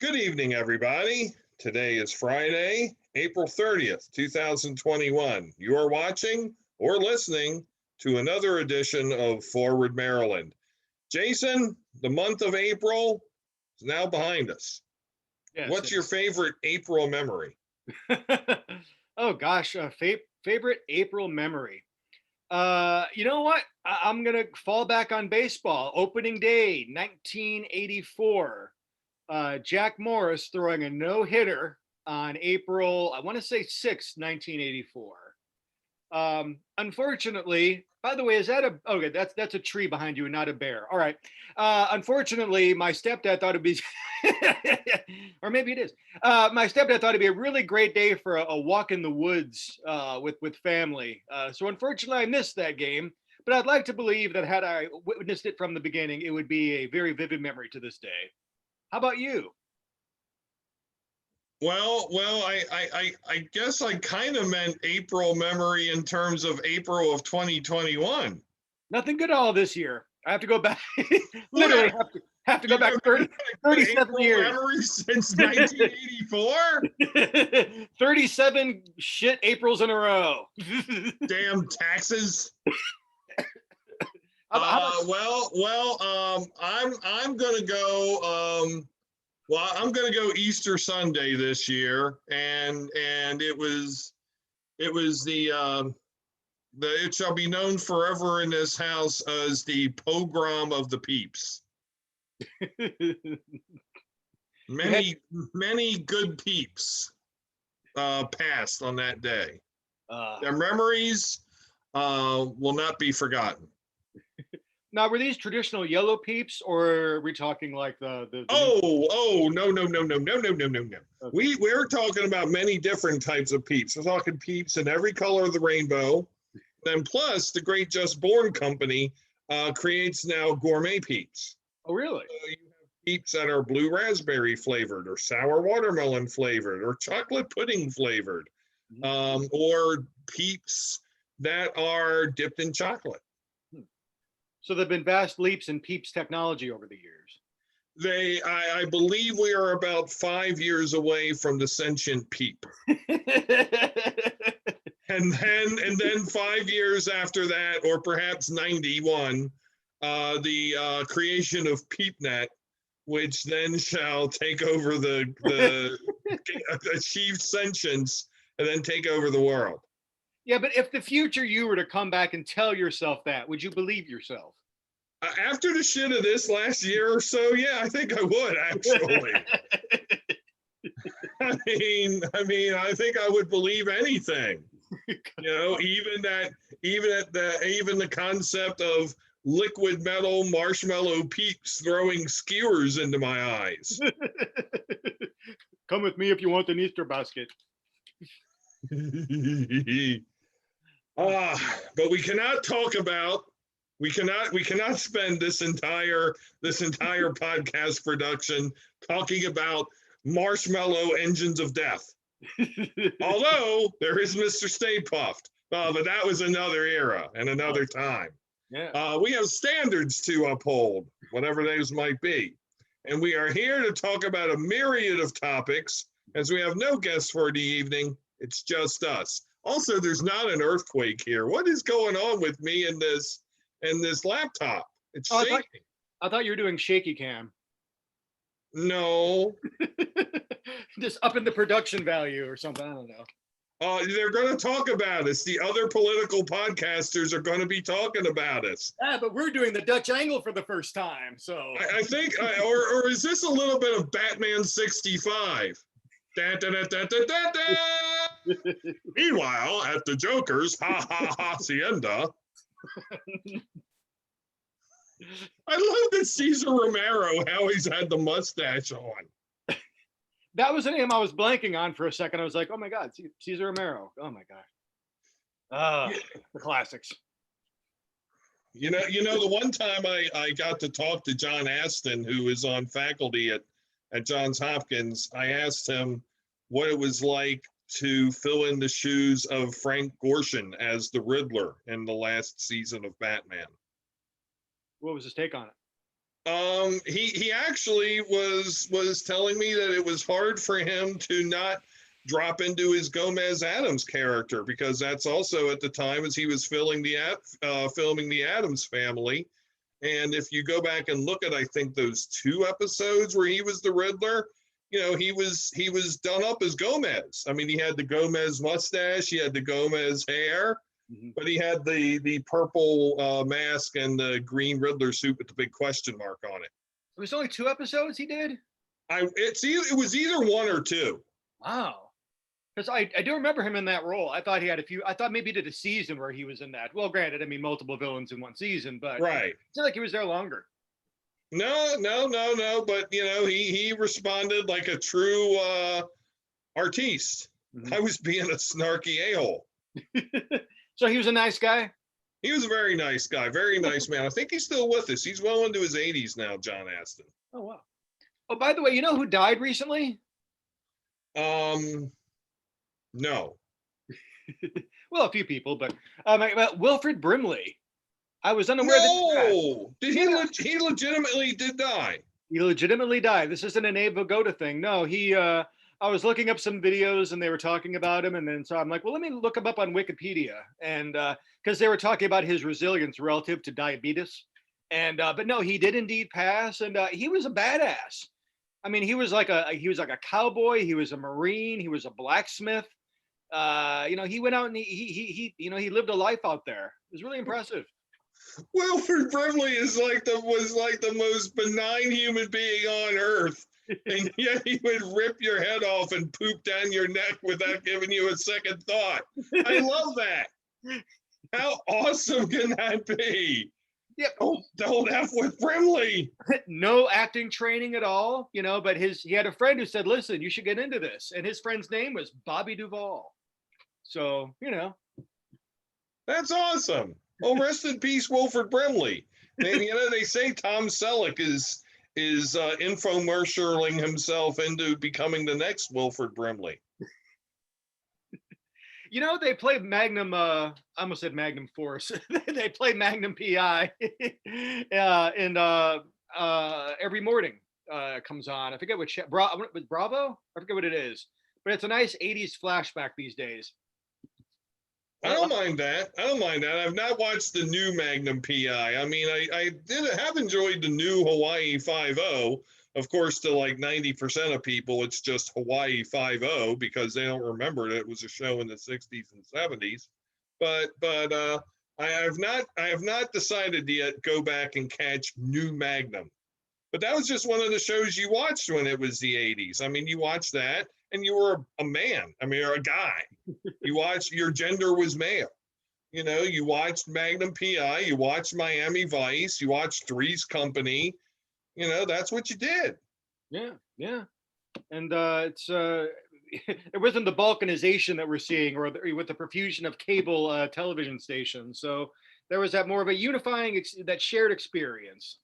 Good evening, everybody. Today is Friday, April 30th, 2021. You are watching or listening to another edition of Forward Maryland. Jason, the month of April is now behind us. Yes. What's your favorite April memory? Oh gosh, favorite April memory. You know what? I'm gonna fall back on baseball. Opening day, 1984. Jack Morris throwing a no-hitter on April, I want to say 6th, 1984. Unfortunately, by the way, is that a okay? That's a tree behind you and not a bear. All right. Unfortunately, my stepdad thought it'd be, or maybe it is. My stepdad thought it'd be a really great day for a walk in the woods with family. So unfortunately, I missed that game. But I'd like to believe that had I witnessed it from the beginning, it would be a very vivid memory to this day. How about you? I guess I kind of meant April memory in terms of April of 2021. Nothing good all this year. I have to go back. Literally have to go back 37 April years. Memories since 1984. 37 shit Aprils in a row. Damn taxes. I'm gonna go. I'm gonna go Easter Sunday this year, and it was the it shall be known forever in this house as the pogrom of the peeps. Many good peeps passed on that day. Their memories will not be forgotten. Now, were these traditional yellow peeps, or are we talking like the No. Okay. We're talking about many different types of peeps. We're talking peeps in every color of the rainbow. Then plus the Great Just Born Company creates now gourmet peeps. Oh, really? You have peeps that are blue raspberry flavored or sour watermelon flavored or chocolate pudding flavored, or peeps that are dipped in chocolate. So there've been vast leaps in Peeps technology over the years. I believe we are about 5 years away from the sentient peep. and then 5 years after that, or perhaps 91, the creation of PeepNet, which then shall take over achieve sentience and then take over the world. Yeah, but if the future you were to come back and tell yourself that, would you believe yourself? After the shit of this last year or so, yeah, I think I would actually. I think I would believe anything. Even the concept of liquid metal marshmallow peeps throwing skewers into my eyes. Come with me if you want an Easter basket. But we cannot spend this entire podcast production talking about marshmallow engines of death. Although there is Mr. Stay Puft. But that was another era and another time. Yeah. We have standards to uphold, whatever those might be. And we are here to talk about a myriad of topics, as we have no guests for the evening. It's just us. Also, there's not an earthquake here. What is going on with me and this laptop? It's shaking. I thought you were doing shaky cam. No. Just up in the production value or something. I don't know. They're going to talk about us. The other political podcasters are going to be talking about us. Yeah, but we're doing the Dutch angle for the first time. So I think, or is this a little bit of Batman 65? Da, da, da, da, da, da, da. Meanwhile, at the Joker's hacienda. I love that Cesar Romero, how he's had the mustache on. That was a name I was blanking on for a second. I was like, oh my God, Cesar Romero. Oh my God. The classics. The one time I got to talk to John Aston, who is on faculty at Johns Hopkins, I asked him what it was like to fill in the shoes of Frank Gorshin as the Riddler in the last season of Batman. What was his take on it? He actually was telling me that it was hard for him to not drop into his Gomez Adams character, because that's also at the time as he was filming the Adams Family. And if you go back and look at, I think, those 2 episodes where he was the Riddler, he was done up as Gomez. I mean, he had the Gomez mustache, he had the Gomez hair, but he had the purple mask and the green Riddler suit with the big question mark on it. It was only 2 episodes he did? It was either 1 or 2. Wow. Because I do remember him in that role. I thought he had a few. I thought maybe he did a season where he was in that. Well, granted, I mean, multiple villains in 1 season, but right. It's not like he was there longer. No. But he responded like a true artiste. I was being a snarky a-hole. So he was a nice guy. He was a very nice guy, very nice man. I think he's still with us. He's well into his 80s now, John Astin. Oh wow. Oh, by the way, you know who died recently? No. Well, a few people, but Wilford Brimley. I was unaware. No, he legitimately did die. He legitimately died. This isn't an Abe Vigoda thing. No, he. I was looking up some videos and they were talking about him, and then so I'm like, well, let me look him up on Wikipedia, and because they were talking about his resilience relative to diabetes, and but no, he did indeed pass, and he was a badass. I mean, he was like a cowboy. He was a Marine. He was a blacksmith. He went out and he lived a life out there. It was really impressive. Wilford Brimley was like the most benign human being on earth, and yet he would rip your head off and poop down your neck without giving you a second thought. I love that. How awesome can that be? Yeah. Don't F with Brimley. No acting training at all, but he had a friend who said, listen, you should get into this. And his friend's name was Bobby Duvall. So, That's awesome. Well, rest in peace, Wilford Brimley. And, they say Tom Selleck is infomercialing himself into becoming the next Wilford Brimley. They play Magnum, I almost said Magnum Force. They play Magnum PI and every morning comes on. I forget what Bravo? I forget what it is. But it's a nice 80s flashback these days. I don't mind that. I've not watched the new Magnum PI. I mean, I have enjoyed the new Hawaii Five-0. Of course, to like 90% of people, it's just Hawaii Five-0 because they don't remember that it was a show in the 60s and 70s. But I have not decided to yet go back and catch new Magnum. But that was just one of the shows you watched when it was the 80s. I mean, you watched that and you were a man. I mean, you're a guy. You watched, your gender was male. You watched Magnum PI, you watched Miami Vice, you watched Three's Company. That's what you did. Yeah. And it wasn't the balkanization that we're seeing or with the profusion of cable television stations. So there was that more of a unifying, that shared experience.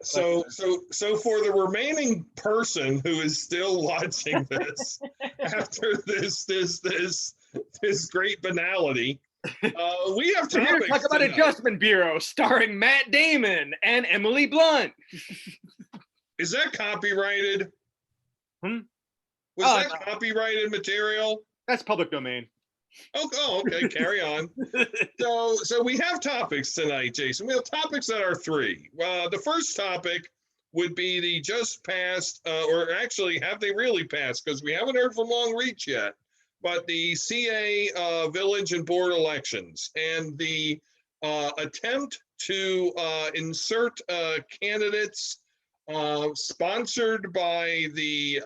So for the remaining person who is still watching this after this great banality, we have topics. We're here to talk about Adjustment Bureau, starring Matt Damon and Emily Blunt. Is that copyrighted? Was that copyrighted material? That's public domain. Oh, okay. Carry on. So we have topics tonight, Jason. We have topics that are 3. The first topic would be the just passed, or actually, have they really passed? Because we haven't heard from Long Reach yet. But the CA village and board elections and the attempt to insert candidates sponsored by the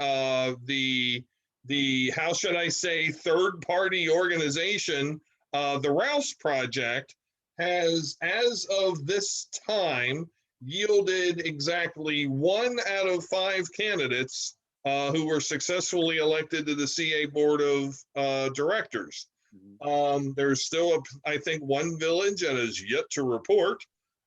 how should I say, third party organization, the Rouse Project, has, as of this time, yielded exactly 1 out of 5 candidates who were successfully elected to the CA Board of Directors. There's still, I think, 1 village that is yet to report,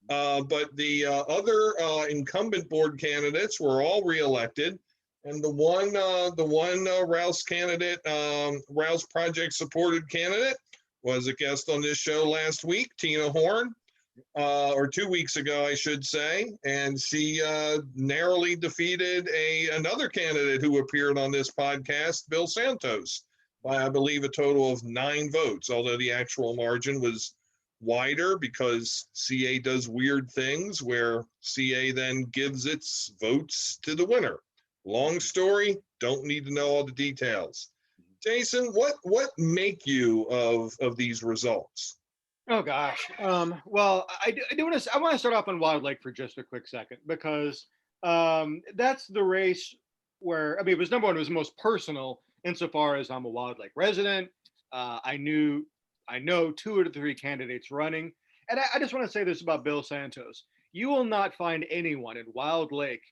but the other incumbent board candidates were all reelected. And the one Rouse candidate, Rouse Project supported candidate, was a guest on this show last week, Tina Horn. or 2 weeks ago, I should say, and she narrowly defeated another candidate who appeared on this podcast, Bill Santos, by I believe a total of 9 votes, although the actual margin was wider because CA does weird things where CA then gives its votes to the winner. Long story, don't need to know all the details. Jason, what make you of these results? Oh gosh. Well, I want to start off on Wild Lake for just a quick second because that's the race where I mean it was number one. It was most personal insofar as I'm a Wild Lake resident. I know 2 of the 3 candidates running, and I just want to say this about Bill Santos: you will not find anyone in Wild Lake,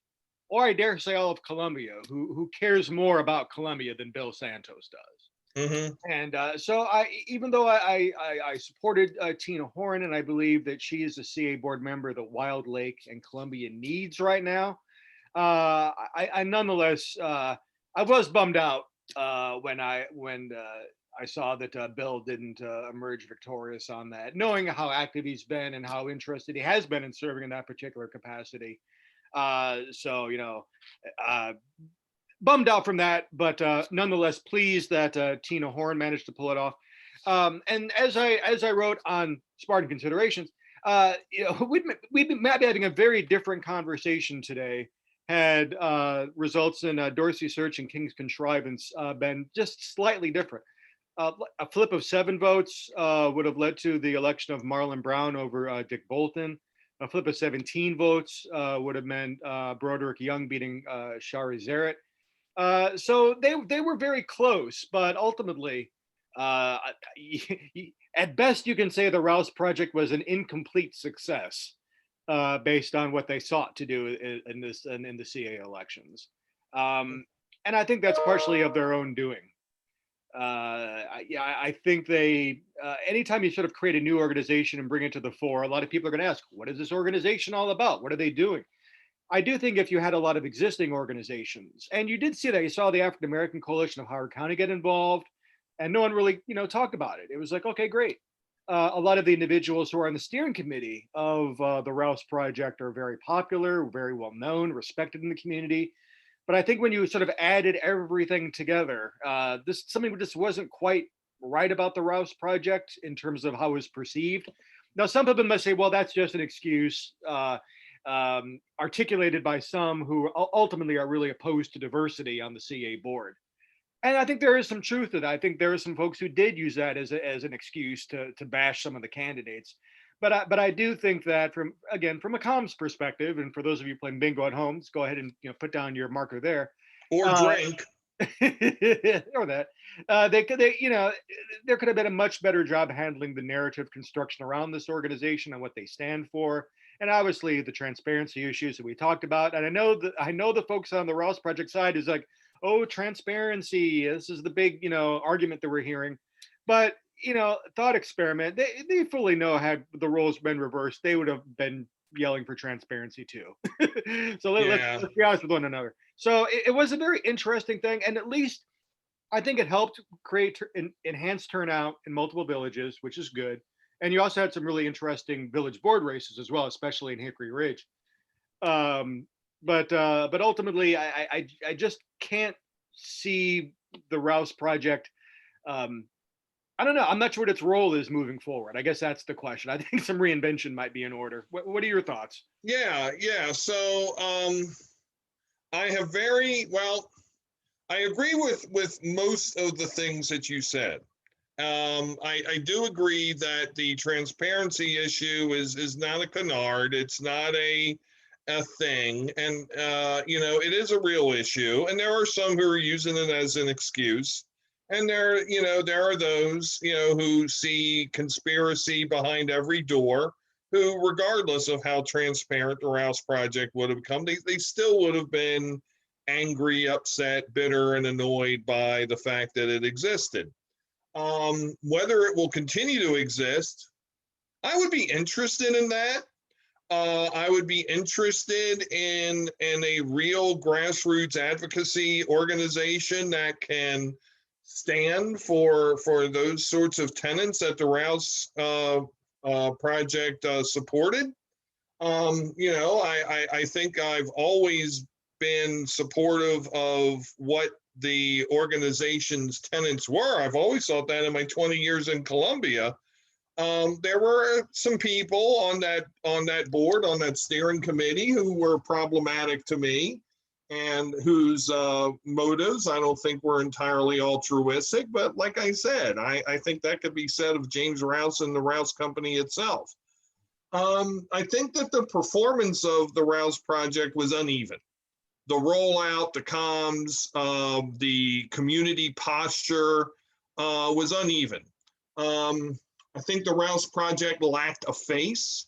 or I dare say all of Columbia, who cares more about Columbia than Bill Santos does. Mm-hmm. And so even though I supported Tina Horn, and I believe that she is a CA board member that Wild Lake and Columbia needs right now, I nonetheless I was bummed out when I saw that Bill didn't emerge victorious on that, knowing how active he's been and how interested he has been in serving in that particular capacity. So bummed out from that, but nonetheless pleased that Tina Horn managed to pull it off. And as I wrote on Spartan Considerations, we'd been maybe having a very different conversation today had results in Dorsey Search and King's Contrivance been just slightly different. A flip of 7 votes would have led to the election of Marlon Brown over Dick Bolton. A flip of 17 votes would have meant Broderick Young beating Shari Zarrett. So they were very close, but ultimately, at best, you can say the Rouse Project was an incomplete success based on what they sought to do in the CA elections, and I think that's partially of their own doing. I think they anytime you sort of create a new organization and bring it to the fore, a lot of people are going to ask, what is this organization all about? What are they doing? I do think if you had a lot of existing organizations, and you did see that, you saw the African American Coalition of Howard County get involved, and no one really, talked about it. It was like, okay, great. A lot of the individuals who are on the steering committee of the Rouse Project are very popular, very well known, respected in the community. But I think when you sort of added everything together, something just wasn't quite right about the Rouse Project in terms of how it was perceived. Now, some people must say, well, that's just an excuse. Articulated by some who ultimately are really opposed to diversity on the CA board. And I think there is some truth to that. I think there are some folks who did use that as an excuse to bash some of the candidates. But I do think that from a comms perspective, and for those of you playing bingo at home, just go ahead and put down your marker there. Or drink. Or that. There could have been a much better job handling the narrative construction around this organization and what they stand for. And obviously the transparency issues that we talked about. And I know the folks on the Rouse Project side is like, oh, transparency. This is the big, argument that we're hearing. But, thought experiment, they fully know had the roles been reversed, they would have been yelling for transparency too. So let's be honest with one another. So it was a very interesting thing. And at least I think it helped create enhanced turnout in multiple villages, which is good. And you also had some really interesting village board races as well, especially in Hickory Ridge. But ultimately, I just can't see the Rouse Project. I don't know. I'm not sure what its role is moving forward. I guess that's the question. I think some reinvention might be in order. What are your thoughts? Yeah. So I agree with most of the things that you said. I do agree that the transparency issue is not a canard. It's not a thing. And, it is a real issue. And there are some who are using it as an excuse. And there are those, who see conspiracy behind every door, who, regardless of how transparent the Rouse Project would have become, they still would have been angry, upset, bitter, and annoyed by the fact that it existed. Whether it will continue to exist, I would be interested in that. I would be interested in a real grassroots advocacy organization that can stand for those sorts of tenets that the Rouse project supported. I think I've always been supportive of what the organization's tenets were. I've always thought that in my 20 years in Columbia. There were some people on that board, on that steering committee, who were problematic to me, and whose motives I don't think were entirely altruistic. But like I said, I think that could be said of James Rouse and the Rouse Company itself. I think that the performance of the Rouse Project was uneven. The rollout, the comms, the community posture was uneven. I think the Rouse Project lacked a face,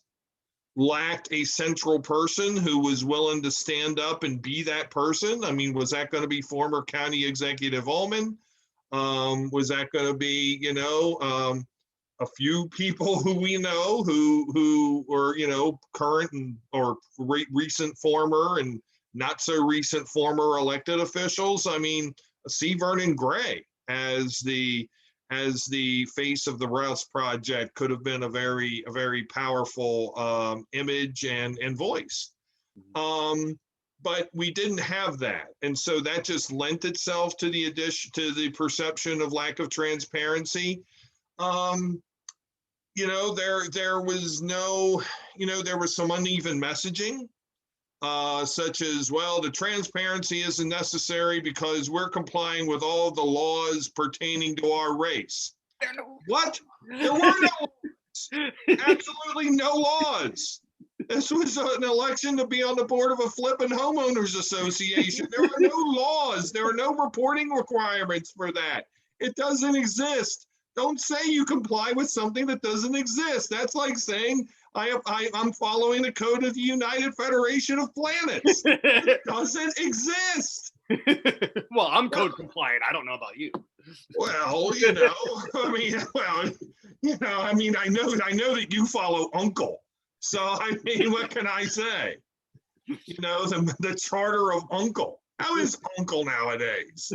lacked a central person who was willing to stand up and be that person. I mean, was that going to be former County Executive Ullman? Was that going to be, a few people who we know who were, current and or recent former and not so recent former elected officials? I mean, C. Vernon Gray as the face of the Rouse Project could have been a very powerful image and voice. But we didn't have that, and so that just lent itself to the perception of lack of transparency. There was no, there was some uneven messaging, such as, well, the transparency isn't necessary because we're complying with all of the laws pertaining to our race. What? There were no laws. Absolutely no laws. This was an election to be on the board of a flipping homeowners association. There are no laws. There are no reporting requirements for that. It doesn't exist. Don't say you comply with something that doesn't exist. That's like saying I'm following the code of the United Federation of Planets. It doesn't exist. Well, I'm code compliant. I don't know about you. Well, I know that you follow Uncle. So, I mean, what can I say? The charter of Uncle. How is Uncle nowadays?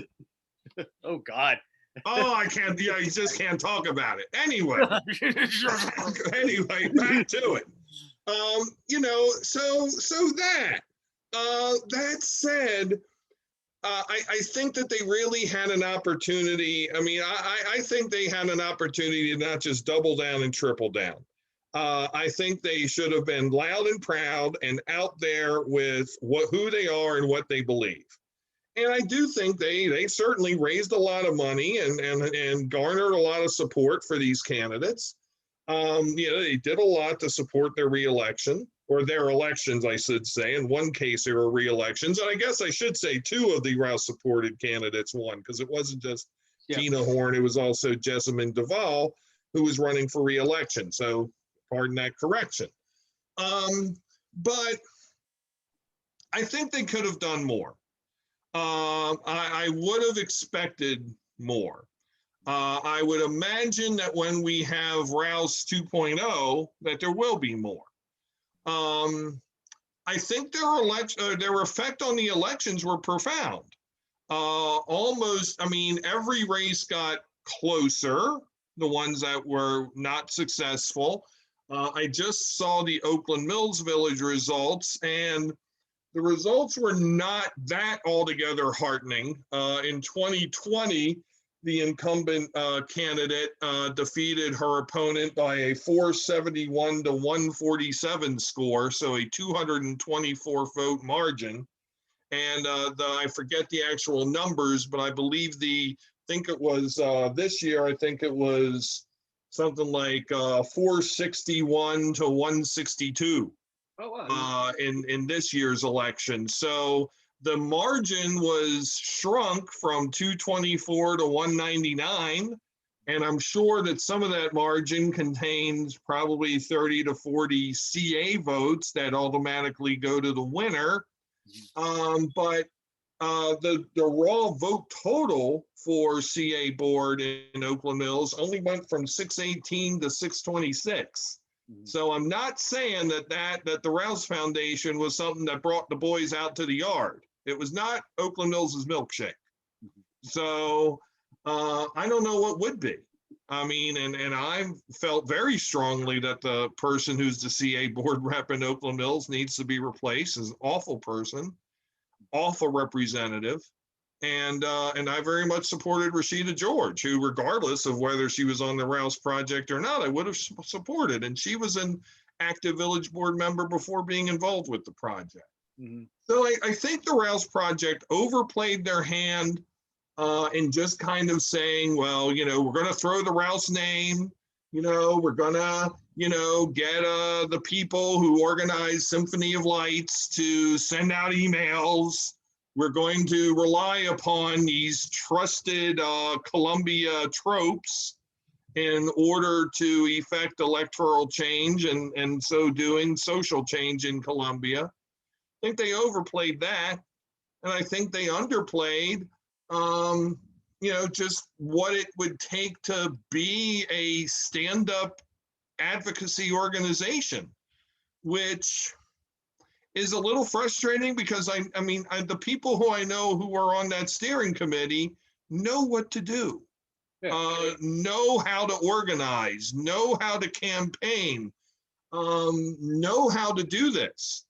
Oh, God. Oh, I can't. Yeah, you just can't talk about it. Anyway, back to it. So that said, I think that they really had an opportunity. I mean, I think they had an opportunity to not just double down and triple down. I think they should have been loud and proud and out there with who they are and what they believe. And I do think they certainly raised a lot of money and garnered a lot of support for these candidates. They did a lot to support their reelection, or their elections, I should say. In one case, there were reelections. And I guess I should say 2 of the Rouse supported candidates won, because it wasn't just Tina Horn, it was also Jessamine Duval, who was running for reelection. So pardon that correction. But I think they could have done more. I would have expected more. I would imagine that when we have Rouse 2.0, that there will be more. I think their effect on the elections were profound. Every race got closer, the ones that were not successful. I just saw the Oakland Mills Village results, and the results were not that altogether heartening. In 2020, the incumbent candidate defeated her opponent by a 471 to 147 score, so a 224 vote margin. And I forget the actual numbers, but I believe this year, I think it was something like 461 to 162. Oh, wow. In this year's election. So the margin was shrunk from 224 to 199. And I'm sure that some of that margin contains probably 30 to 40 CA votes that automatically go to the winner. But the raw vote total for CA board in Oakland Mills only went from 618 to 626. So I'm not saying that the Rouse Foundation was something that brought the boys out to the yard. It was not Oakland Mills' milkshake. So I don't know what would be. I mean, and I felt very strongly that the person who's the CA board rep in Oakland Mills needs to be replaced. Is an awful person, awful representative. And I very much supported Rashida George, who, regardless of whether she was on the Rouse Project or not, I would have supported. And she was an active village board member before being involved with the project. Mhm. So I think the Rouse Project overplayed their hand in just kind of saying, well, we're going to throw the Rouse name, we're going to, get the people who organize Symphony of Lights to send out emails. We're going to rely upon these trusted Columbia tropes in order to effect electoral change and so doing social change in Columbia. I think they overplayed that. And I think they underplayed, just what it would take to be a stand-up advocacy organization, which is a little frustrating because the people who I know who are on that steering committee know what to do, know how to organize, know how to campaign, know how to do this.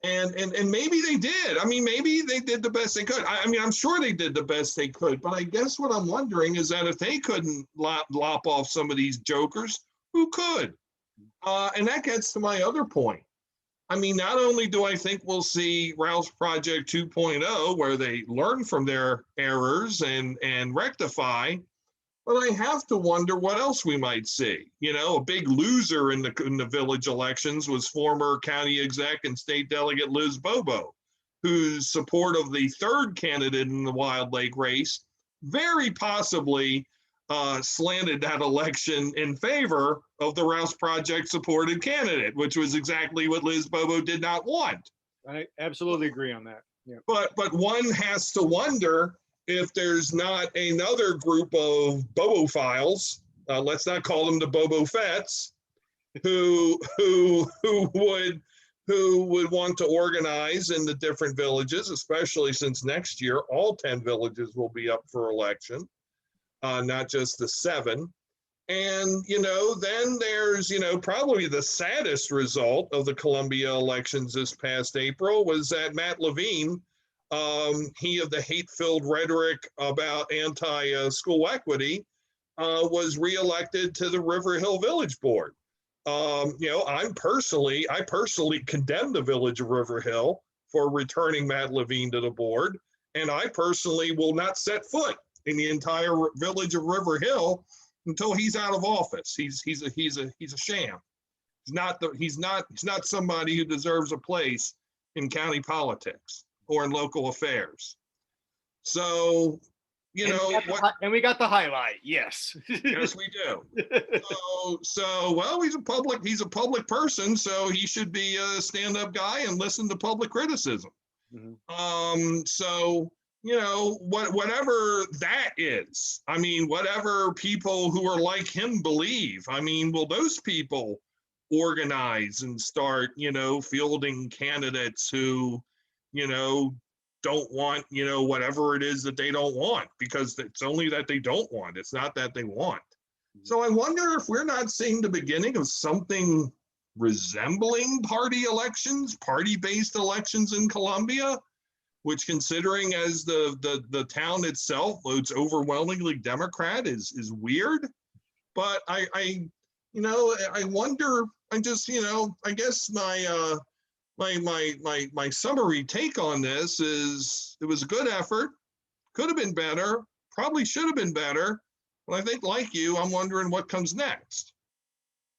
And maybe they did. Maybe they did the best they could. I'm sure they did the best they could. But I guess what I'm wondering is that if they couldn't lop off some of these jokers, who could? And that gets to my other point. Not only do I think we'll see Rouse Project 2.0, where they learn from their errors and rectify, but I have to wonder what else we might see. A big loser in the village elections was former county exec and state delegate Liz Bobo, whose support of the third candidate in the Wild Lake race very possibly slanted that election in favor of the Rouse Project supported candidate, which was exactly what Liz Bobo did not want. I absolutely agree on that. Yeah. But one has to wonder if there's not another group of Bobo-philes, let's not call them the Bobo Fetts, who would want to organize in the different villages, especially since next year all 10 villages will be up for election. Not just the 7. And, then there's, probably the saddest result of the Columbia elections this past April was that Matt Levine, he of the hate-filled rhetoric about anti-school equity, was reelected to the River Hill Village Board. I personally condemn the village of River Hill for returning Matt Levine to the board. And I personally will not set foot in the entire village of River Hill until he's out of office. He's a sham. He's not somebody who deserves a place in county politics or in local affairs. So, and we got the highlight. Yes. Yes, we do. So well, he's a public person, so he should be a stand-up guy and listen to public criticism. Mm-hmm. So whatever that is, whatever people who are like him believe, will those people organize and start, fielding candidates who, don't want, whatever it is that they don't want, because it's only that they don't want, it's not that they want. So I wonder if we're not seeing the beginning of something resembling party-based elections in Columbia, which, considering as the town itself votes overwhelmingly Democrat, is weird. But I wonder. I guess my summary take on this is it was a good effort, could have been better, probably should have been better. But I think, like you, I'm wondering what comes next.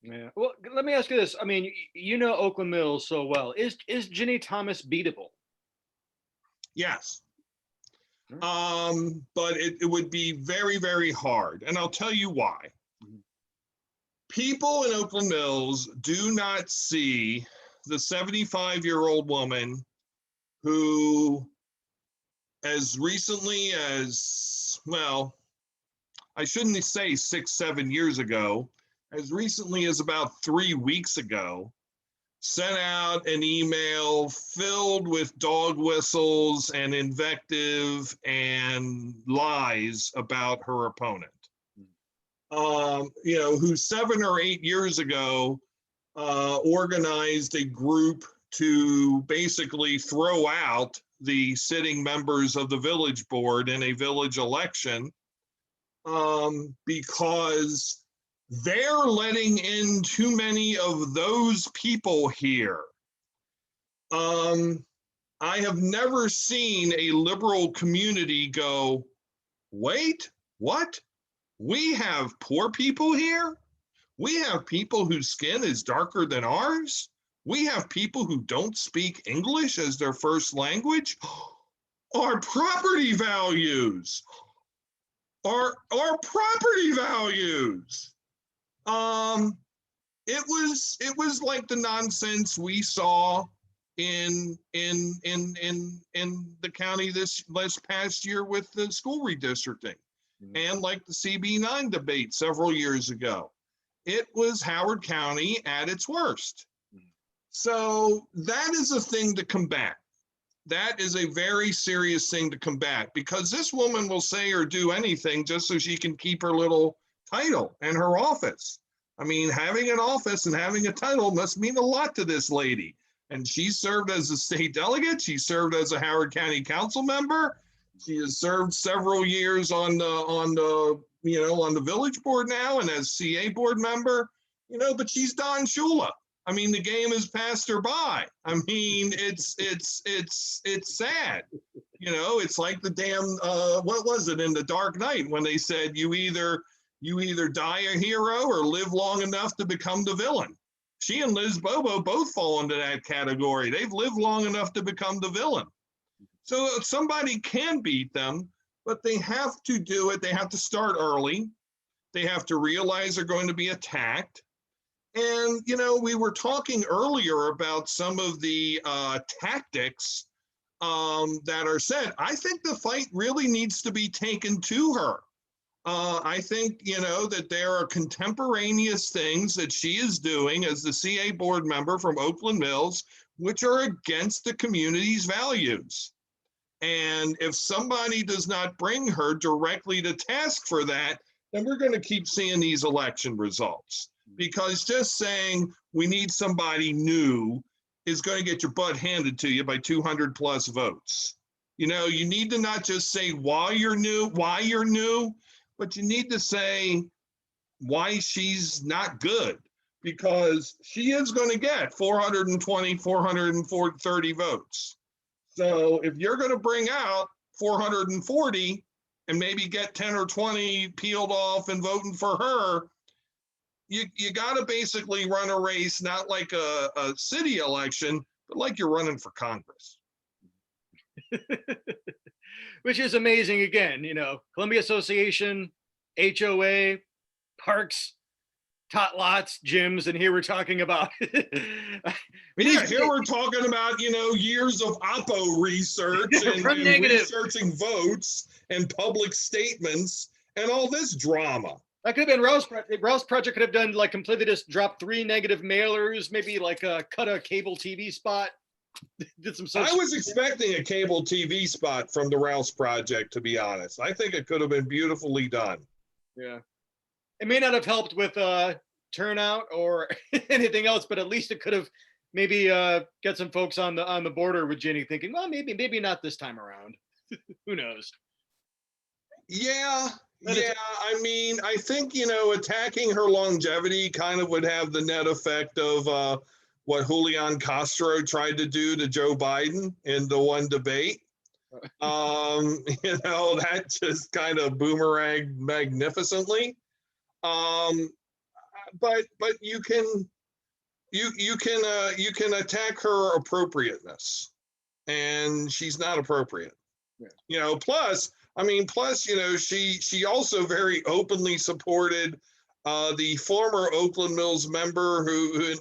Yeah. Well, let me ask you this. Oakland Mills so well. Is Ginny Thomas beatable? Yes. But it would be very, very hard. And I'll tell you why. People in Oakland Mills do not see the 75-year-old woman who, as recently as, well, I shouldn't say 6-7 years ago, as recently as about 3 weeks ago, sent out an email filled with dog whistles and invective and lies about her opponent. who 7 or 8 years ago organized a group to basically throw out the sitting members of the village board in a village election because they're letting in too many of those people here. I have never seen a liberal community go, wait, what? We have poor people here? We have people whose skin is darker than ours? We have people who don't speak English as their first language? Our property values. Our property values. It was like the nonsense we saw in the county this past year with the school redistricting, and like the CB9 debate several years ago. It was Howard County at its worst. So that is a thing to combat. That is a very serious thing to combat, because this woman will say or do anything just so she can keep her little title and her office. I mean, having an office and having a title must mean a lot to this lady. And she served as a state delegate. She served as a Howard County Council member. She has served several years on the village board now and as CA board member. But she's Don Shula. I mean, the game has passed her by. I mean, it's sad. It's like the damn what was it in The Dark Knight when they said you either die a hero or live long enough to become the villain. She and Liz Bobo both fall into that category. They've lived long enough to become the villain. So somebody can beat them, but they have to do it. They have to start early. They have to realize they're going to be attacked. And, we were talking earlier about some of the tactics that are said. I think the fight really needs to be taken to her. I think, that there are contemporaneous things that she is doing as the CA board member from Oakland Mills, which are against the community's values. And if somebody does not bring her directly to task for that, then we're going to keep seeing these election results. Because just saying we need somebody new is going to get your butt handed to you by 200 plus votes. You need to not just say why you're new, but you need to say why she's not good, because she is going to get 420, 430 votes. So if you're going to bring out 440 and maybe get 10 or 20 peeled off and voting for her, you got to basically run a race, not like a city election, but like you're running for Congress. Which is amazing. Again, Columbia Association, HOA, parks, tot lots, gyms, and here we're talking about. Here we're talking about years of Oppo research and researching votes and public statements and all this drama. That could have been Rouse Project could have done like completely just dropped 3 negative mailers, maybe like cut a cable TV spot. Did some. I was expecting a cable TV spot from the Rouse Project, to be honest. I think it could have been beautifully done. Yeah, it may not have helped with turnout or anything else, but at least it could have maybe get some folks on the border with Ginny thinking, well, maybe not this time around. Who knows? Yeah. I mean, I think, attacking her longevity kind of would have the net effect of what Julian Castro tried to do to Joe Biden in the one debate. That just kind of boomeranged magnificently. But you can attack her appropriateness, and she's not appropriate. Yeah. Plus, she also very openly supported the former Oakland Mills member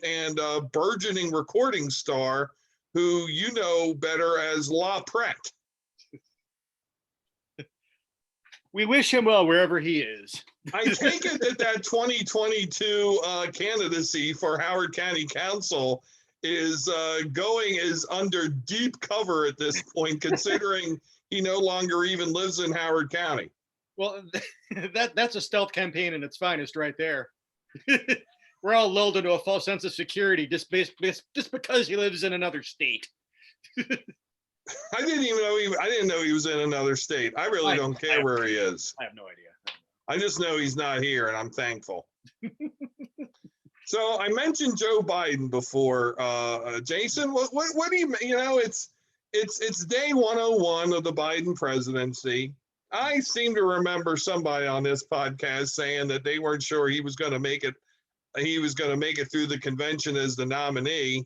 and burgeoning recording star who better as La Pret. We wish him well wherever he is. I take it that 2022 candidacy for Howard County Council is under deep cover at this point, considering he no longer even lives in Howard County. Well, that's a stealth campaign in its finest, right there. We're all lulled into a false sense of security just because he lives in another state. I didn't know he was in another state. I really I, don't I, care where he is. I have no idea. I just know he's not here, and I'm thankful. So I mentioned Joe Biden before. Jason, what do you know? It's day 101 of the Biden presidency. I seem to remember somebody on this podcast saying that they weren't sure he was going to make it. He was going to make it through the convention as the nominee.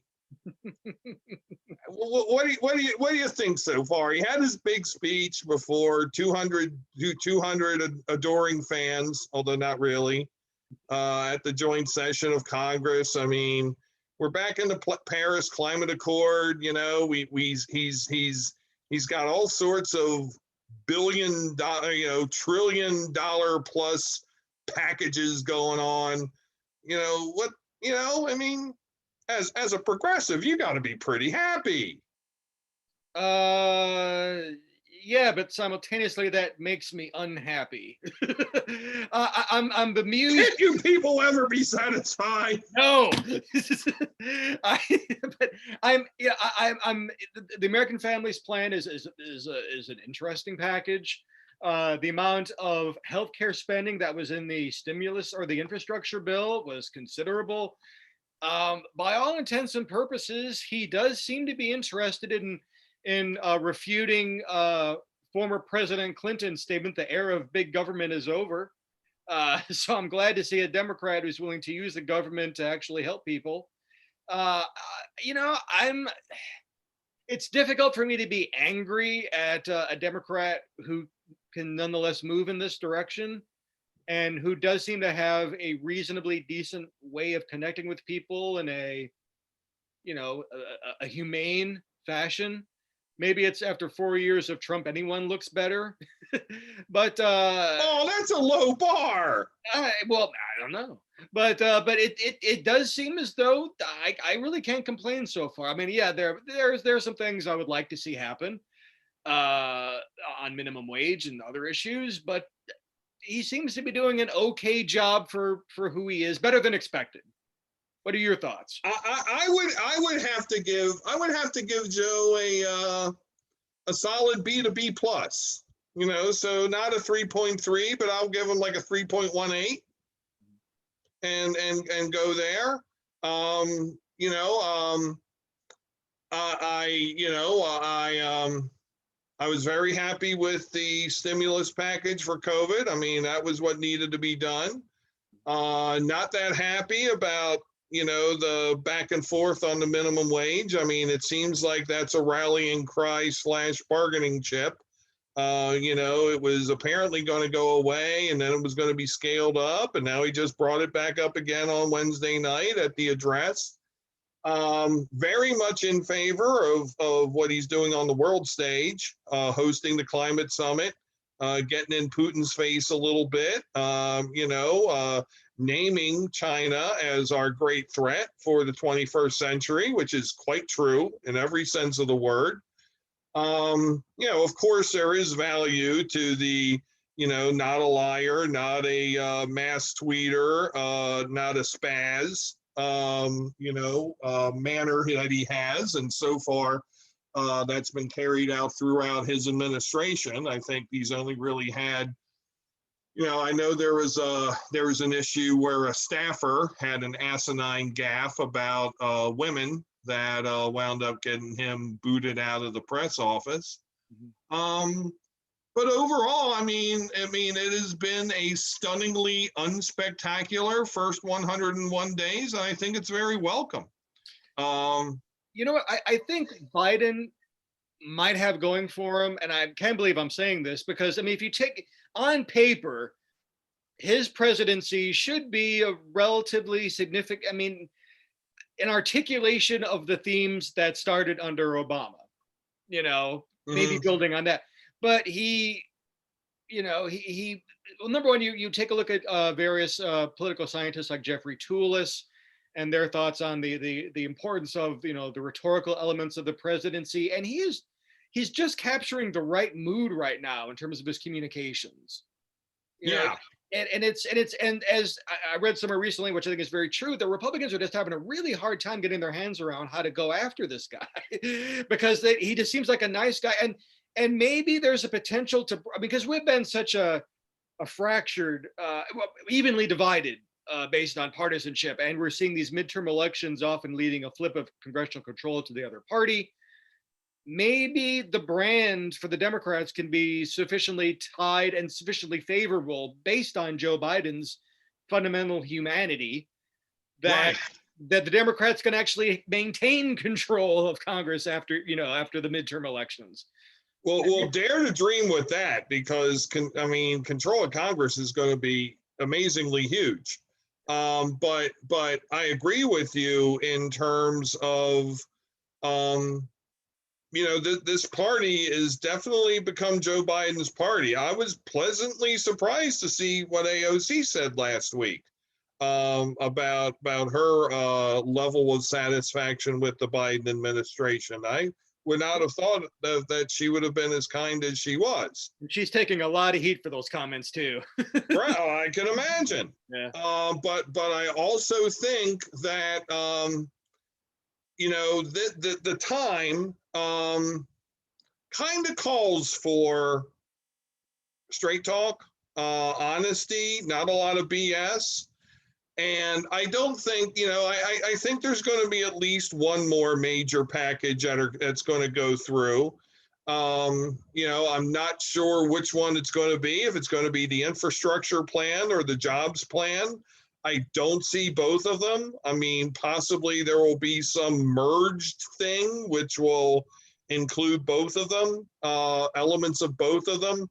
What do you think so far? He had his big speech before 200 adoring fans, although not really, at the joint session of Congress. I mean, we're back in the Paris Climate Accord. You know, he's got all sorts of trillion dollar plus packages going on. You know what? I mean, as a progressive, you got to be pretty happy. Yeah, but simultaneously that makes me unhappy. I'm bemused. Can't you people ever be satisfied? No, I, but I'm the American Families Plan is an interesting package. The amount of healthcare spending that was in the stimulus or the infrastructure bill was considerable. By all intents and purposes, he does seem to be interested in refuting former President Clinton's statement, "The era of big government is over." So I'm glad to see a Democrat who's willing to use the government to actually help people. Uh, I'm. It's difficult for me to be angry at a Democrat who can nonetheless move in this direction and who does seem to have a reasonably decent way of connecting with people in a humane fashion. Maybe it's after 4 years of Trump, anyone looks better. But oh, that's a low bar. I don't know, but it does seem as though I really can't complain so far. I mean, yeah, there's some things I would like to see happen on minimum wage and other issues, but he seems to be doing an okay job for who he is, better than expected. What are your thoughts? I would have to give Joe a solid B to B plus. So not a 3.3, but I'll give him like a 3.18 and go there. I was very happy with the stimulus package for COVID. I mean, that was what needed to be done. Not that happy about, the back and forth on the minimum wage. I mean, it seems like that's a rallying cry / bargaining chip. It was apparently going to go away and then it was going to be scaled up. And now he just brought it back up again on Wednesday night at the address. Very much in favor of what he's doing on the world stage, hosting the climate summit, getting in Putin's face a little bit, naming China as our great threat for the 21st century, which is quite true in every sense of the word. Of course, there is value to the, not a liar, not a mass tweeter, not a spaz, manner that he has. And so far, that's been carried out throughout his administration. I think he's only really had, I know there was an issue where a staffer had an asinine gaffe about women that wound up getting him booted out of the press office. Mm-hmm. But overall, I mean, it has been a stunningly unspectacular first 101 days, and I think it's very welcome. I think Biden might have going for him, and I can't believe I'm saying this because, I mean, if you take on paper, his presidency should be a relatively significant, I mean, an articulation of the themes that started under Obama, maybe building on that. But he well, number one, you take a look at various political scientists like Jeffrey Toulis and their thoughts on the importance of, the rhetorical elements of the presidency. And he's just capturing the right mood right now in terms of his communications. You know, Yeah. and as I read somewhere recently, which I think is very true, the Republicans are just having a really hard time getting their hands around how to go after this guy because he just seems like a nice guy, and maybe there's a potential to, because we've been such a fractured, evenly divided. Based on partisanship, and we're seeing these midterm elections often leading a flip of congressional control to the other party. Maybe the brand for the Democrats can be sufficiently tied and sufficiently favorable based on Joe Biden's fundamental humanity that Right. that the Democrats can actually maintain control of Congress after after the midterm elections. Well, we'll dare to dream with that because, control of Congress is going to be amazingly huge. But I agree with you in terms of, this party is definitely become Joe Biden's party. I was pleasantly surprised to see what AOC said last week about her level of satisfaction with the Biden administration. I would not have thought that she would have been as kind as she was. She's taking a lot of heat for those comments too. Well, I can imagine. Yeah. But I also think that the time kind of calls for straight talk, honesty, not a lot of BS. And I don't think, I think there's going to be at least one more major package that's going to go through. I'm not sure which one it's going to be, if it's going to be the infrastructure plan or the jobs plan. I don't see both of them. I mean, possibly there will be some merged thing, which will include both of them, elements of both of them.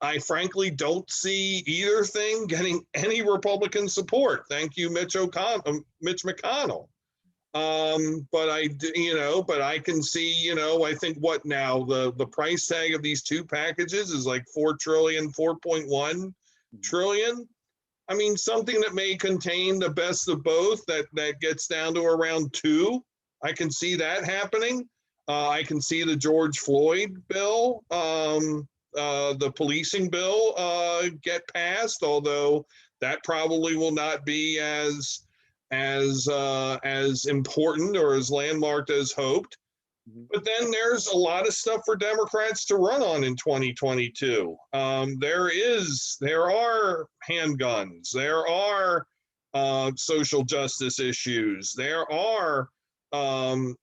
I frankly don't see either thing getting any Republican support. Thank you, Mitch McConnell. But I can see, I think what now the price tag of these two packages is like 4 trillion, 4.1 trillion. I mean, something that may contain the best of both that gets down to around 2. I can see that happening. I can see the George Floyd bill, the policing bill get passed, although that probably will not be as important or as landmarked as hoped. But then there's a lot of stuff for Democrats to run on in 2022. There are handguns, there are social justice issues, there are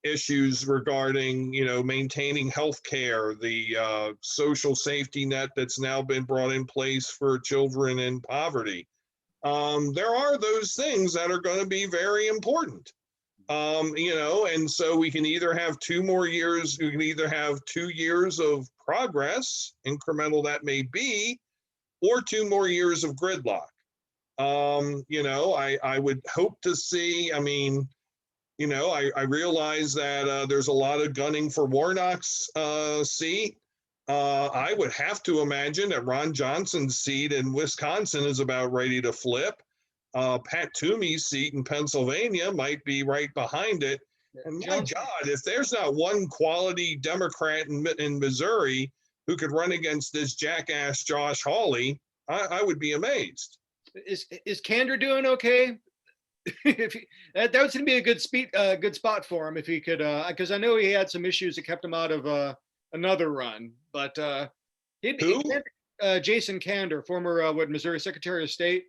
issues regarding, maintaining health care, the social safety net that's now been brought in place for children in poverty. There are those things that are going to be very important. And so we can either have 2 more years, we can either have 2 years of progress, incremental that may be, or 2 more years of gridlock. I would hope to see, I realize that there's a lot of gunning for Warnock's seat. I would have to imagine that Ron Johnson's seat in Wisconsin is about ready to flip. Pat Toomey's seat in Pennsylvania might be right behind it. And my God, if there's not one quality Democrat in Missouri who could run against this jackass Josh Hawley, I would be amazed. Is Kander doing okay? That was going to be a good spot for him if he could, because I know he had some issues that kept him out of another run. But Jason Kander, former Missouri Secretary of State.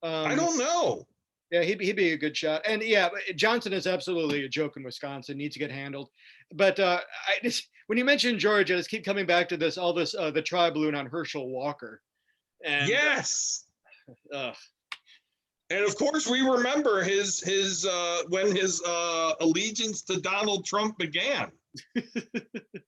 I don't know. Yeah, he'd be a good shot. And yeah, Johnson is absolutely a joke in Wisconsin, needs to get handled. But when you mention Georgia, I just keep coming back to the tri-balloon on Herschel Walker. And, yes. And of course, we remember his when his allegiance to Donald Trump began.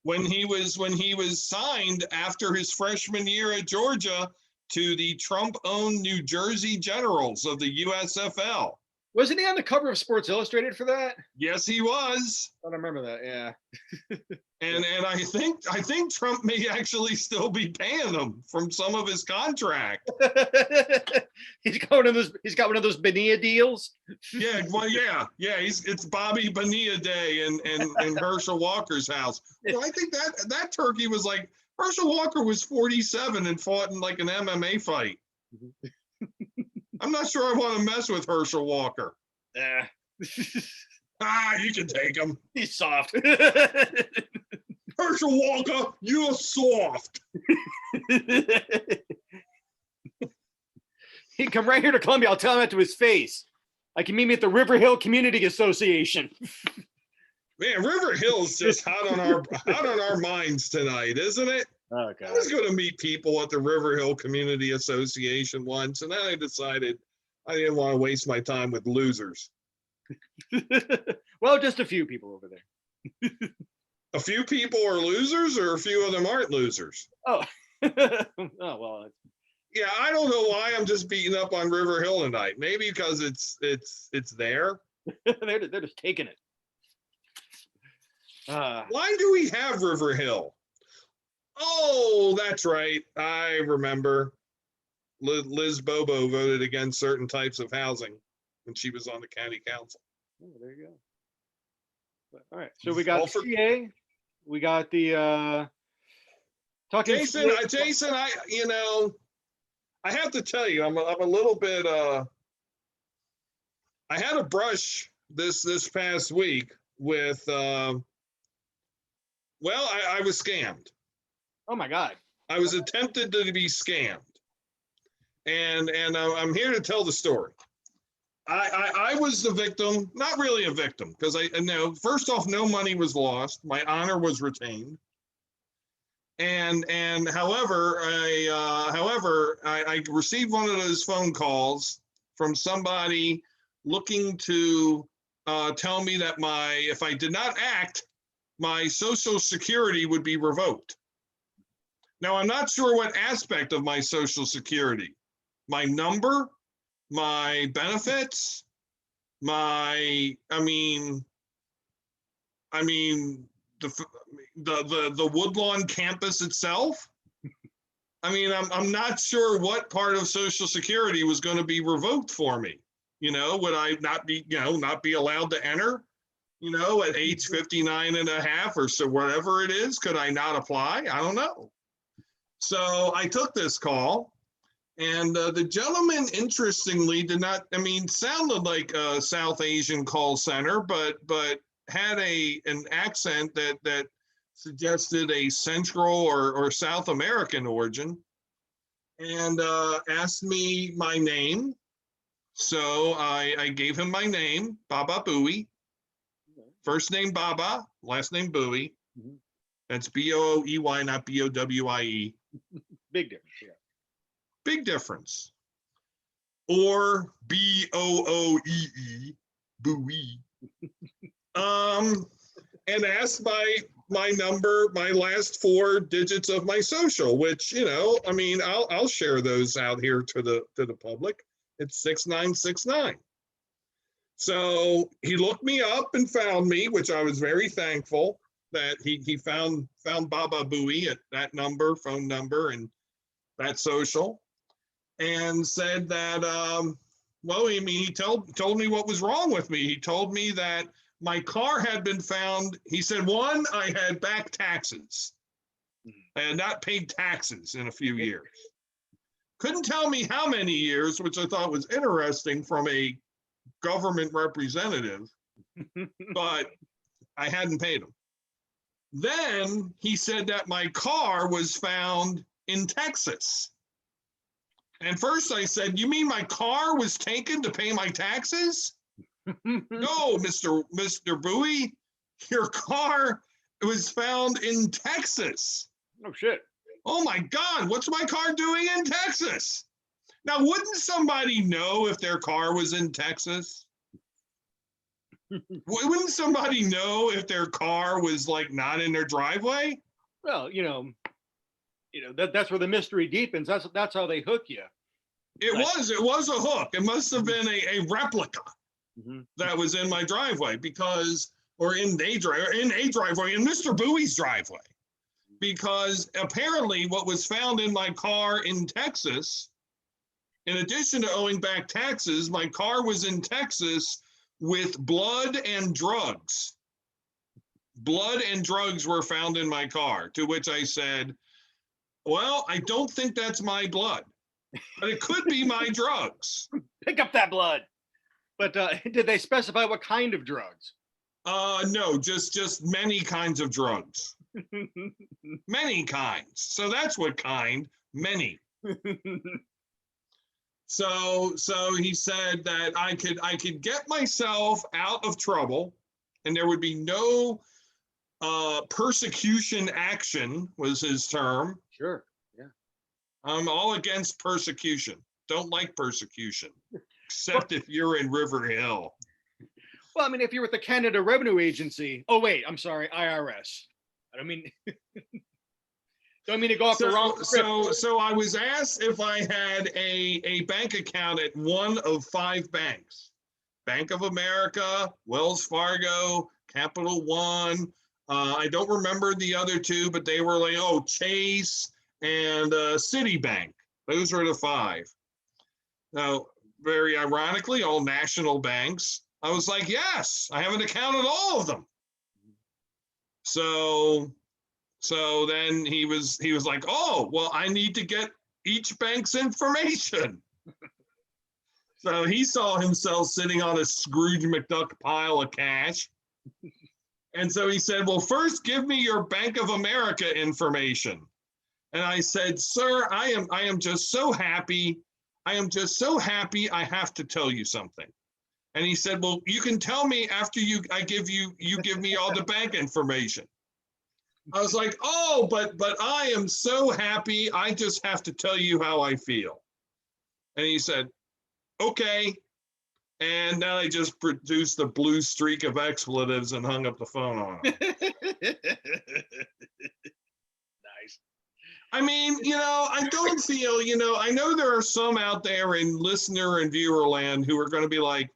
when he was signed after his freshman year at Georgia to the Trump-owned New Jersey Generals of the USFL. Wasn't he on the cover of Sports Illustrated for that? Yes, he was. I don't remember that. Yeah. and I think Trump may actually still be paying him from some of his contract. He's got one of those Bonilla deals. Yeah, well, yeah. It's Bobby Bonilla Day in Herschel Walker's house. Well, I think that turkey was like Herschel Walker was 47 and fought in like an MMA fight. I'm not sure I want to mess with Herschel Walker. You can take him. He's soft. Herschel Walker, you're soft. He'd come right here to Columbia. I'll tell him that to his face. Like, you meet me at the River Hill Community Association. Man, River Hill's just hot on our minds tonight, isn't it? Oh, God. I was going to meet people at the River Hill Community Association once, and then I decided I didn't want to waste my time with losers. Well, just a few people over there. A few people are losers, or a few of them aren't losers? Oh, oh well. Yeah, I don't know why I'm just beating up on River Hill tonight. Maybe because it's there. they're just taking it. Why do we have River Hill? Oh, that's right. I remember. Liz Bobo voted against certain types of housing when she was on the county council. Oh, there you go. All right. So we got CA. We got the talking. Jason, I have to tell you, I'm a little bit. I had a brush this past week with. I was scammed. Oh my God! I was attempted to be scammed, and I'm here to tell the story. I was the victim, not really a victim, because I know first off, no money was lost. My honor was retained. And however, I received one of those phone calls from somebody looking to tell me that if I did not act, my Social Security would be revoked. Now, I'm not sure what aspect of my Social Security, my number, my benefits, the Woodlawn campus itself. I'm not sure what part of Social Security was going to be revoked for me. Would I not be allowed to enter, at age 59 and a half or so, whatever it is? Could I not apply? I don't know. So I took this call, and the gentleman, interestingly, did not, sounded like a South Asian call center, but had an accent that suggested a Central or South American origin, and asked me my name. So I gave him my name, Baba Booey. First name Baba, last name Booey. Mm-hmm. That's Booey, not Bowie. Big difference, yeah. Big difference. Or Booee, Booey. And asked my number, my last 4 digits of my social, which, I'll share those out here to the public. It's 6969. So he looked me up and found me, which I was very thankful that he found Baba Booey at that phone number, and that social, and said that, he told me what was wrong with me. He told me that my car had been found. He said, one, I had back taxes. I had not paid taxes in a few years. Couldn't tell me how many years, which I thought was interesting from a government representative, but I hadn't paid them. Then he said that my car was found in Texas. And first I said, you mean my car was taken to pay my taxes? No, Mr. Booey, your car was found in Texas. Oh, shit. Oh, my God, what's my car doing in Texas? Now, wouldn't somebody know if their car was in Texas? Wouldn't somebody know if their car was not in their driveway? Well, that's where the mystery deepens. That's how they hook you. It was a hook. It must have been a replica that was in my driveway in Mr. Bowie's driveway, because apparently what was found in my car in Texas, in addition to owing back taxes, my car was in Texas with blood and drugs. Blood and drugs were found in my car, to which I said, Well, I don't think that's my blood, but it could be my drugs. Pick up that blood. But did they specify what kind of drugs? No, just many kinds of drugs. Many kinds. So that's what kind, many. So he said that I could get myself out of trouble, and there would be no persecution action, was his term. Sure. Yeah. I'm all against persecution. Don't like persecution, except if you're in River Hill. Well, I mean, if you're with the Canada Revenue Agency. Oh wait, I'm sorry, IRS. I don't mean. Don't mean to go off the wrong script. So I was asked if I had a bank account at one of 5 banks: Bank of America, Wells Fargo, Capital One. I don't remember the other 2, but they were like, oh, Chase and Citibank. Those were the 5. Now, very ironically, all national banks. I was like, yes, I have an account at all of them. So then he was like, oh, well, I need to get each bank's information. So he saw himself sitting on a Scrooge McDuck pile of cash. And so he said, well, first give me your Bank of America information. And I said, sir, I am just so happy. I am just so happy I have to tell you something. And he said, well, you can tell me after you give me all the bank information. I was like, oh, but I am so happy. I just have to tell you how I feel. And he said, okay. And then I just produced a blue streak of expletives and hung up the phone on him. Nice. I mean, I don't feel, I know there are some out there in listener and viewer land who are going to be like,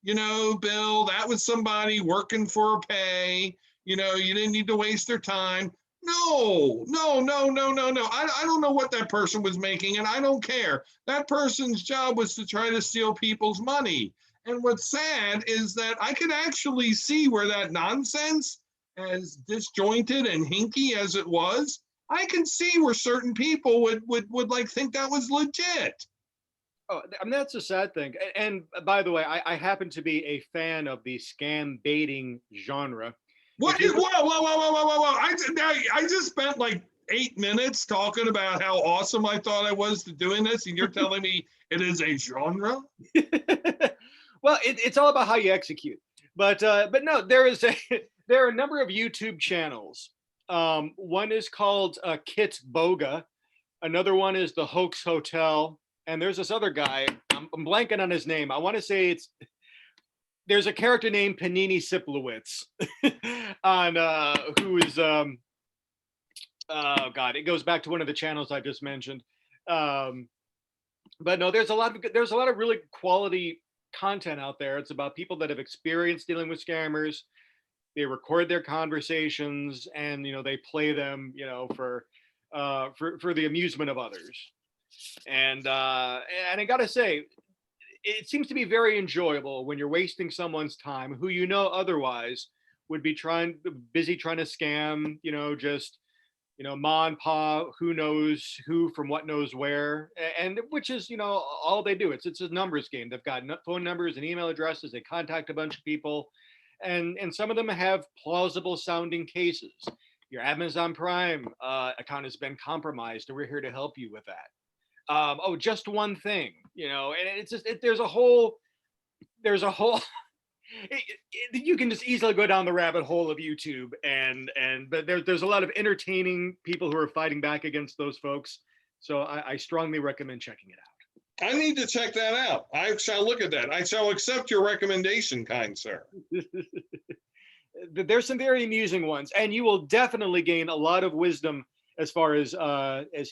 Bill, that was somebody working for a pay. You didn't need to waste their time. No. I don't know what that person was making, and I don't care. That person's job was to try to steal people's money. And what's sad is that I can actually see where that nonsense, as disjointed and hinky as it was, I can see where certain people would like think that was legit. Oh, I mean, that's a sad thing. And by the way, I happen to be a fan of the scam baiting genre. What? Whoa. I just spent like 8 minutes talking about how awesome I thought I was to doing this, and you're telling me it is a genre? Well, it's all about how you execute. But no, there are a number of YouTube channels. One is called Kit Boga. Another one is The Hoax Hotel. And there's this other guy, I'm blanking on his name. I want to say there's a character named Panini Siplowitz on who is oh god, it goes back to one of the channels I just mentioned. But no, there's a lot of really quality content out there. It's about people that have experienced dealing with scammers. They record their conversations and they play them for the amusement of others. And I gotta say, it seems to be very enjoyable when you're wasting someone's time who otherwise would be busy trying to scam, just ma and pa, who knows who from what knows where, and which is all they do. It's a numbers game. They've got phone numbers and email addresses. They contact a bunch of people, and some of them have plausible sounding cases. Your Amazon Prime account has been compromised, and we're here to help you with that. Oh, just one thing, and it's just there's a whole you can just easily go down the rabbit hole of YouTube, but there's a lot of entertaining people who are fighting back against those folks. So I strongly recommend checking it out. I need to check that out. I shall look at that. I shall accept your recommendation, kind sir. There's some very amusing ones, and you will definitely gain a lot of wisdom as far as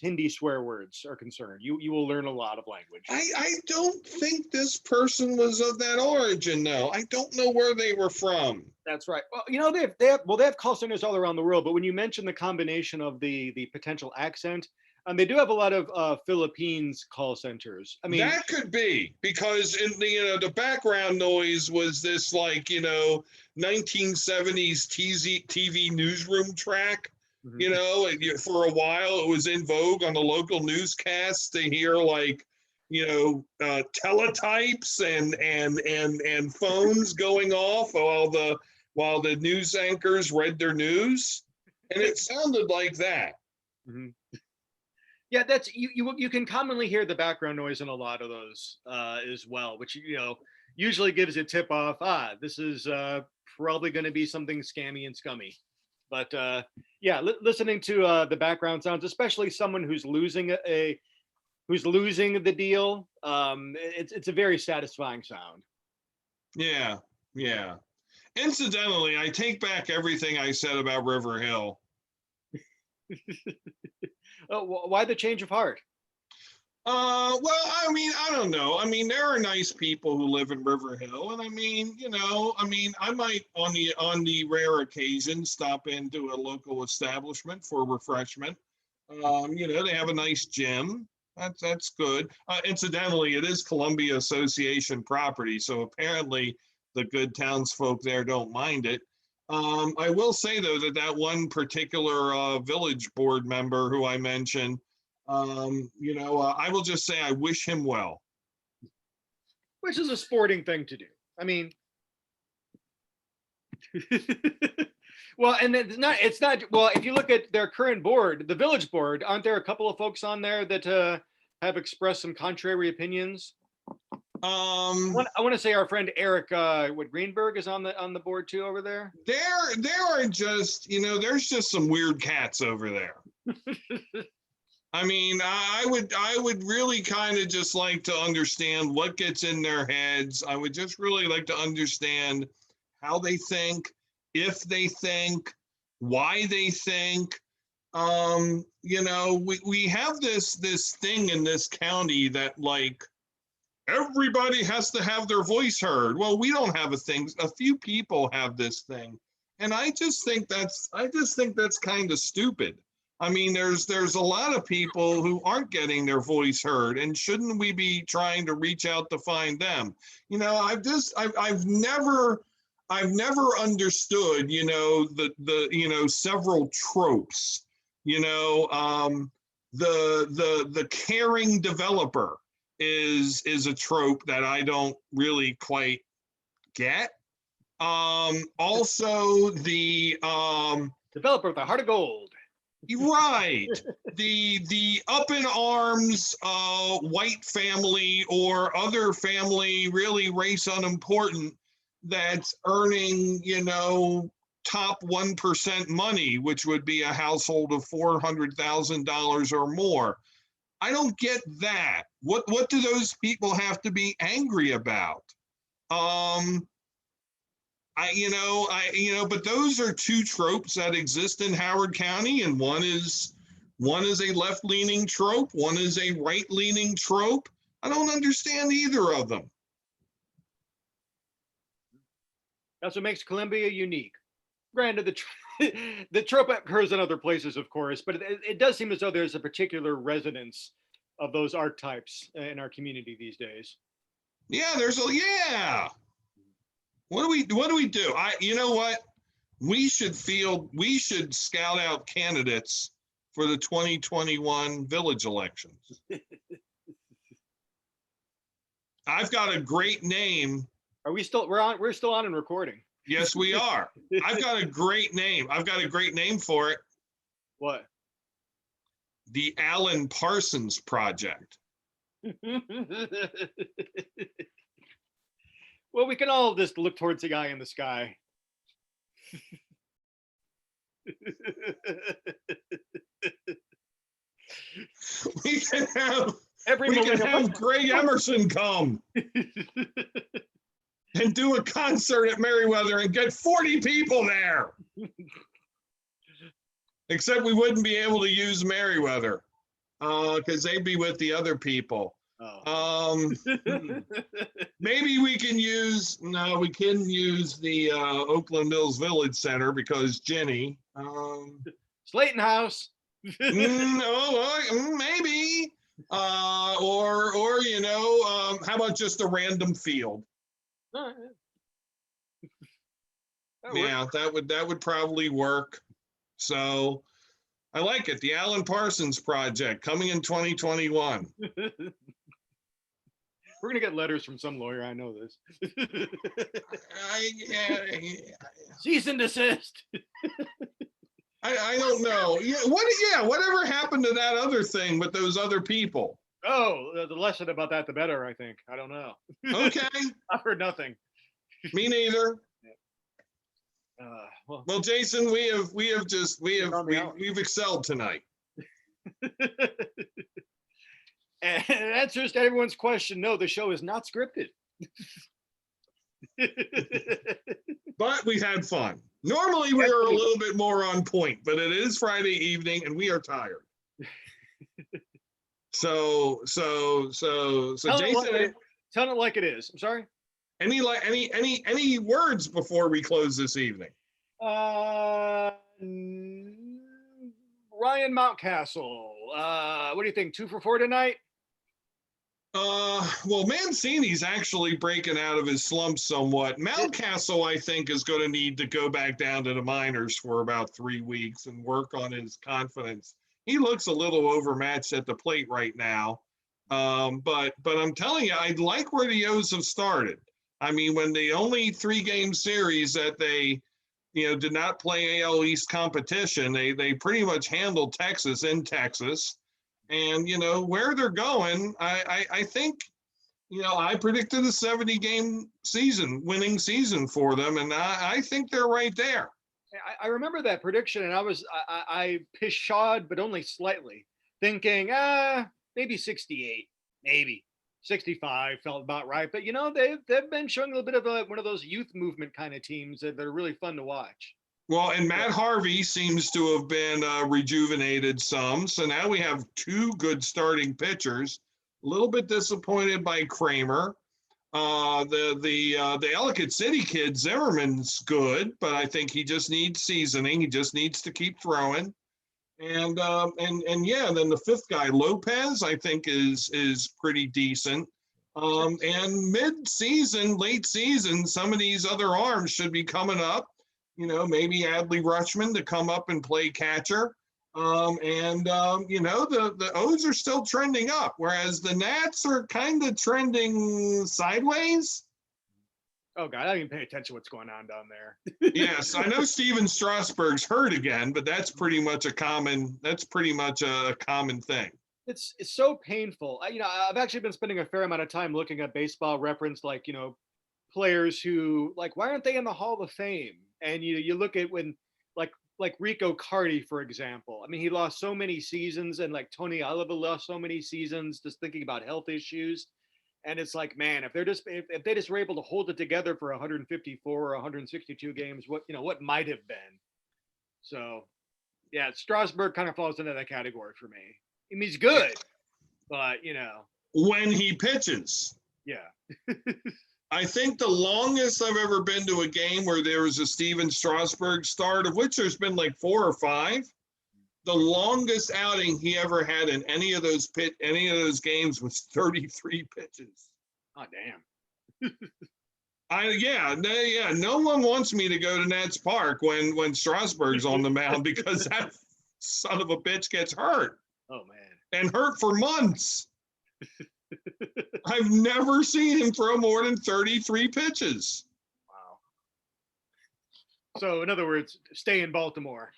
Hindi swear words are concerned. You will learn a lot of language. I don't think this person was of that origin, though. I don't know where they were from. That's right. Well, they have call centers all around the world, but when you mention the combination of the potential accent, they do have a lot of Philippines call centers. I mean, that could be because in the background noise was this 1970s TV newsroom track Mhm. You know, and for a while it was in vogue on the local newscasts to hear like, teletypes and phones going off while the news anchors read their news, and it sounded like that. Mhm. Yeah, that's you can commonly hear the background noise in a lot of those as well, which usually gives a tip off. This is probably going to be something scammy and scummy. But yeah, listening to the background sounds, especially someone who's losing who's losing the deal, it's a very satisfying sound. Yeah, yeah. Incidentally, I take back everything I said about River Hill. Why the change of heart? Well, I mean, I don't know. I mean, there are nice people who live in River Hill, and I might on the rare occasion stop into a local establishment for refreshment. They have a nice gym. That's good. Incidentally, it is Columbia Association property, so apparently the good townsfolk there don't mind it. I will say though that one particular village board member who I mentioned, I will just say I wish him well. Which is a sporting thing to do. I mean, well, and it's not well. If you look at their current board, the village board, aren't there a couple of folks on there that have expressed some contrary opinions? I want to say our friend Eric Greenberg is on the board too over there. There are just there's just some weird cats over there. I mean, I would really kind of just like to understand what gets in their heads. I would just really like to understand how they think, if they think, why they think. We have this thing in this county that like everybody has to have their voice heard. Well, we don't have a thing. A few people have this thing. And I just think that's kind of stupid. I mean, there's a lot of people who aren't getting their voice heard, and shouldn't we be trying to reach out to find them? I've never understood, the several tropes, the caring developer is a trope that I don't really quite get. Also the developer with a heart of gold. Right. The up in arms white family or other family, really race unimportant, that's earning, top 1% money, which would be a household of $400,000 or more. I don't get that. What do those people have to be angry about? But those are two tropes that exist in Howard County, and one is a left-leaning trope, one is a right-leaning trope. I don't understand either of them. That's what makes Columbia unique. Granted, the trope occurs in other places, of course, but it does seem as though there's a particular resonance of those archetypes in our community these days. Yeah, yeah. What do we do? You know what? We should scout out candidates for the 2021 village elections. I've got a great name. Are we still? We're still on and recording. Yes, we are. I've got a great name. I've got a great name for it. What? The Alan Parsons Project. Well, we can all just look towards the guy in the sky. We can have Greg Emerson come and do a concert at Merriweather and get 40 people there. Except we wouldn't be able to use Merriweather because they'd be with the other people. Oh. Maybe we can use the Oakland Mills Village Center because Jenny. Slayton House. No, maybe. Or how about just a random field? Yeah, that would probably work. So I like it. The Alan Parsons Project coming in 2021. We're gonna get letters from some lawyer. I know this. Cease and desist. I don't know. Yeah, whatever happened to that other thing with those other people? Oh, the lesson about that, the better, I think. I don't know. Okay. I've heard nothing. Me neither. Well, Jason, we've excelled tonight. And answers to everyone's question: no, the show is not scripted. But we had fun. Normally we are a little bit more on point, but it is Friday evening and we are tired. So Jason, tell it like it is. I'm sorry. Any words before we close this evening? Ryan Mountcastle. What do you think? 2 for 4 tonight? Well, Mancini's actually breaking out of his slump somewhat. Mountcastle, I think, is going to need to go back down to the minors for about 3 weeks and work on his confidence. He looks a little overmatched at the plate right now. But I'm telling you, I like where the O's have started. I mean, when the only 3-game series that they, did not play AL East competition, they pretty much handled Texas in Texas. And, where they're going, I think, I predicted a 70-game winning season for them. And I think they're right there. I remember that prediction, and I pishawed, but only slightly, thinking, maybe 68, maybe 65 felt about right. But, they've been showing a little bit of one of those youth movement kind of teams that are really fun to watch. Well, and Matt Harvey seems to have been rejuvenated some. So now we have 2 good starting pitchers. A little bit disappointed by Kramer. The Ellicott City kid, Zimmerman's good, but I think he just needs seasoning. He just needs to keep throwing. And yeah, then the 5th guy, Lopez, I think is pretty decent. And mid-season, late season, some of these other arms should be coming up. Maybe Adley Rutschman to come up and play catcher. The O's are still trending up, whereas the Nats are kind of trending sideways. Oh God, I didn't even pay attention to what's going on down there. Yes, I know Steven Strasburg's hurt again, but that's pretty much a common thing. It's so painful. I've actually been spending a fair amount of time looking at Baseball Reference, players who why aren't they in the Hall of Fame? And you look at when like Rico Carty, for example. I mean, he lost so many seasons, and Tony Oliva lost so many seasons just thinking about health issues. And it's like, man, if they just were able to hold it together for 154 or 162 games, what might have been. So, yeah, Strasburg kind of falls into that category for me. I mean, he's good, but when he pitches, yeah. I think the longest I've ever been to a game where there was a Steven Strasburg start, of which there's been 4 or 5. The longest outing he ever had in any of those games was 33 pitches. Oh, damn. No one wants me to go to Nats Park when Strasburg's on the mound because that son of a bitch gets hurt. Oh, man. And hurt for months. I've never seen him throw more than 33 pitches. Wow. So, in other words, stay in Baltimore.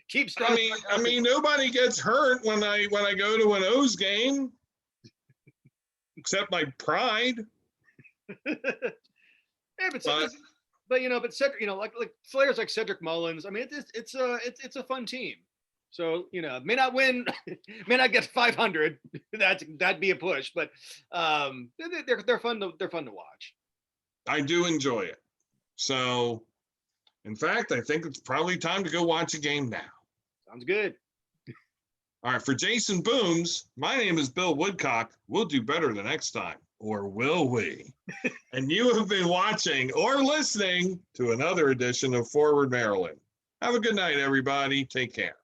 Keep strong. I mean, nobody gets hurt when I go to an O's game, except my pride. Yeah, but Cedric, like players like Cedric Mullins. I mean, it's a fun team. So, may not win, may not get 500. That'd be a push, but they're fun to watch. I do enjoy it. So, in fact, I think it's probably time to go watch a game now. Sounds good. All right, for Jason Booms, my name is Bill Woodcock. We'll do better the next time, or will we? And you have been watching or listening to another edition of Forward Maryland. Have a good night, everybody. Take care.